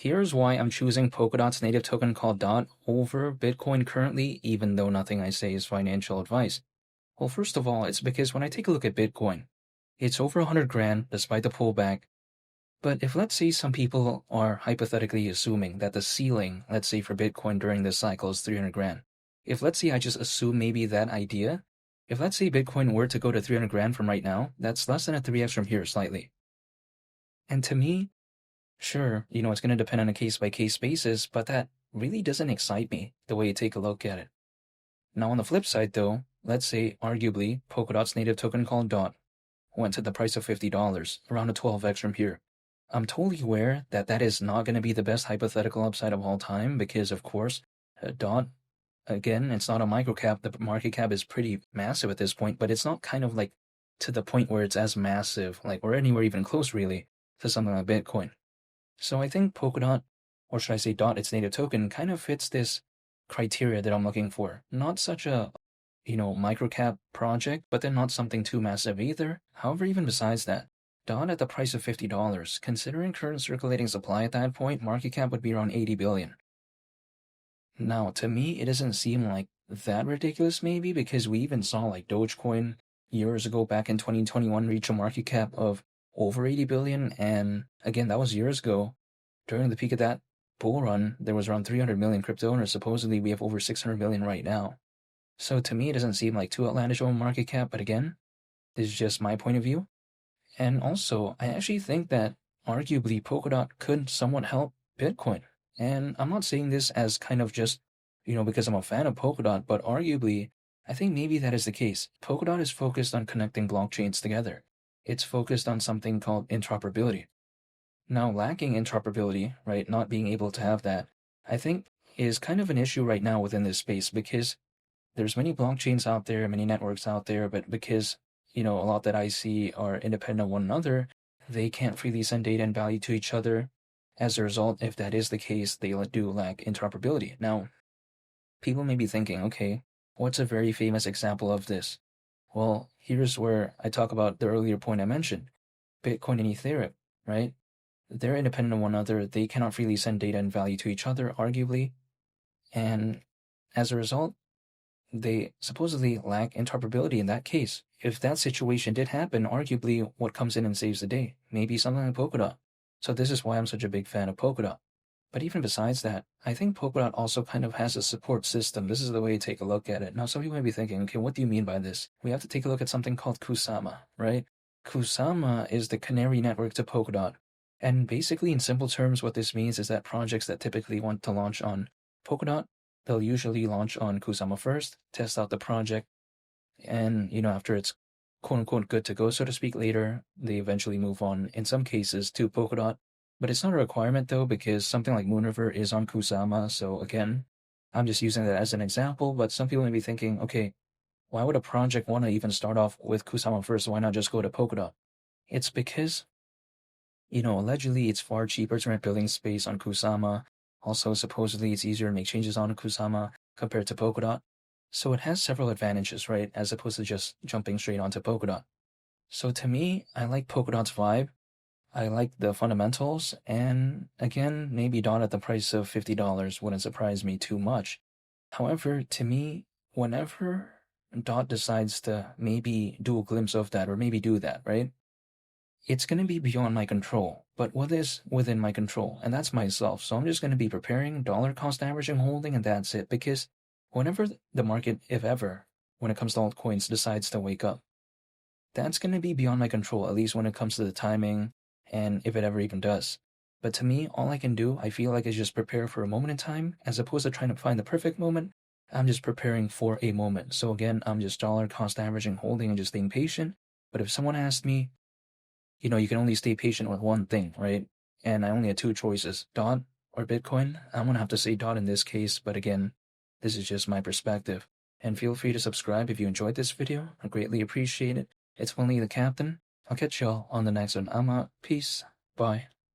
Here's why I'm choosing Polkadot's native token called DOT over Bitcoin currently, even though nothing I say is financial advice. Well, first of all, it's because when I take a look at Bitcoin, it's over 100 grand despite the pullback. But if let's say some people are hypothetically assuming that the ceiling, let's say for Bitcoin during this cycle is 300 grand. If let's say I just assume maybe that idea, if let's say Bitcoin were to go to 300 grand from right now, that's less than a 3x from here slightly. And to me, sure, it's going to depend on a case-by-case basis, but that really doesn't excite me the way you take a look at it. Now, on the flip side, though, let's say, arguably, Polkadot's native token called DOT went to the price of $50, around a 12x from here. I'm totally aware that that is not going to be the best hypothetical upside of all time because, of course, DOT, again, it's not a microcap. The market cap is pretty massive at this point, but it's not kind of like to the point where it's as massive, like, or anywhere even close, really, to something like Bitcoin. So I think Polkadot, or should I say DOT, its native token, kind of fits this criteria that I'm looking for. Not such a, microcap project, but then not something too massive either. However, even besides that, DOT at the price of $50, considering current circulating supply at that point, market cap would be around 80 billion. Now, to me, it doesn't seem like that ridiculous maybe because we even saw like Dogecoin years ago back in 2021 reach a market cap of over 80 billion, and again, that was years ago. During the peak of that bull run, there was around 300 million crypto owners. Supposedly, we have over 600 million right now. So to me, it doesn't seem like too outlandish of a market cap, but again, this is just my point of view. And also, I actually think that arguably Polkadot could somewhat help Bitcoin. And I'm not saying this as kind of just, because I'm a fan of Polkadot, but arguably, I think maybe that is the case. Polkadot is focused on connecting blockchains together. It's focused on something called interoperability. Now, lacking interoperability, right, not being able to have that, I think is kind of an issue right now within this space because there's many blockchains out there, many networks out there, but because, a lot that I see are independent of one another, they can't freely send data and value to each other. As a result, if that is the case, they do lack interoperability. Now, people may be thinking, okay, what's a very famous example of this? Well, here's where I talk about the earlier point I mentioned. Bitcoin and Ethereum, right? They're independent of one another. They cannot freely send data and value to each other, arguably. And as a result, they supposedly lack interoperability in that case. If that situation did happen, arguably what comes in and saves the day? Maybe something like Polkadot. So this is why I'm such a big fan of Polkadot. But even besides that, I think Polkadot also kind of has a support system. This is the way you take a look at it. Now, some people may be thinking, okay, what do you mean by this? We have to take a look at something called Kusama, right? Kusama is the canary network to Polkadot. And basically, in simple terms, what this means is that projects that typically want to launch on Polkadot, they'll usually launch on Kusama first, test out the project, and, after it's quote-unquote good to go, so to speak, later, they eventually move on, in some cases, to Polkadot. But it's not a requirement, though, because something like Moonriver is on Kusama, so again, I'm just using that as an example, but some people may be thinking, okay, why would a project want to even start off with Kusama first? Why not just go to Polkadot? It's because, allegedly it's far cheaper to rent building space on Kusama. Also, supposedly it's easier to make changes on Kusama compared to Polkadot. So it has several advantages, right, as opposed to just jumping straight onto Polkadot. So to me, I like Polkadot's vibe. I like the fundamentals, and again, maybe DOT at the price of $50 wouldn't surprise me too much. However, to me, whenever DOT decides to maybe do a glimpse of that or maybe do that, right, it's going to be beyond my control. But what is within my control? And that's myself. So I'm just going to be preparing, dollar cost averaging, holding, and that's it. Because whenever the market, if ever, when it comes to altcoins, decides to wake up, that's going to be beyond my control, at least when it comes to the timing, and if it ever even does. But to me, all I can do, I feel like, is just prepare for a moment in time, as opposed to trying to find the perfect moment. I'm just preparing for a moment. So again, I'm just dollar cost averaging, holding, and just staying patient. But if someone asked me, you can only stay patient with one thing, right? And I only had two choices, DOT or Bitcoin. I'm going to have to say DOT in this case, but again, this is just my perspective. And feel free to subscribe if you enjoyed this video. I greatly appreciate it. It's Willie the Captain. I'll catch y'all on the next one. I'm out. Peace. Bye.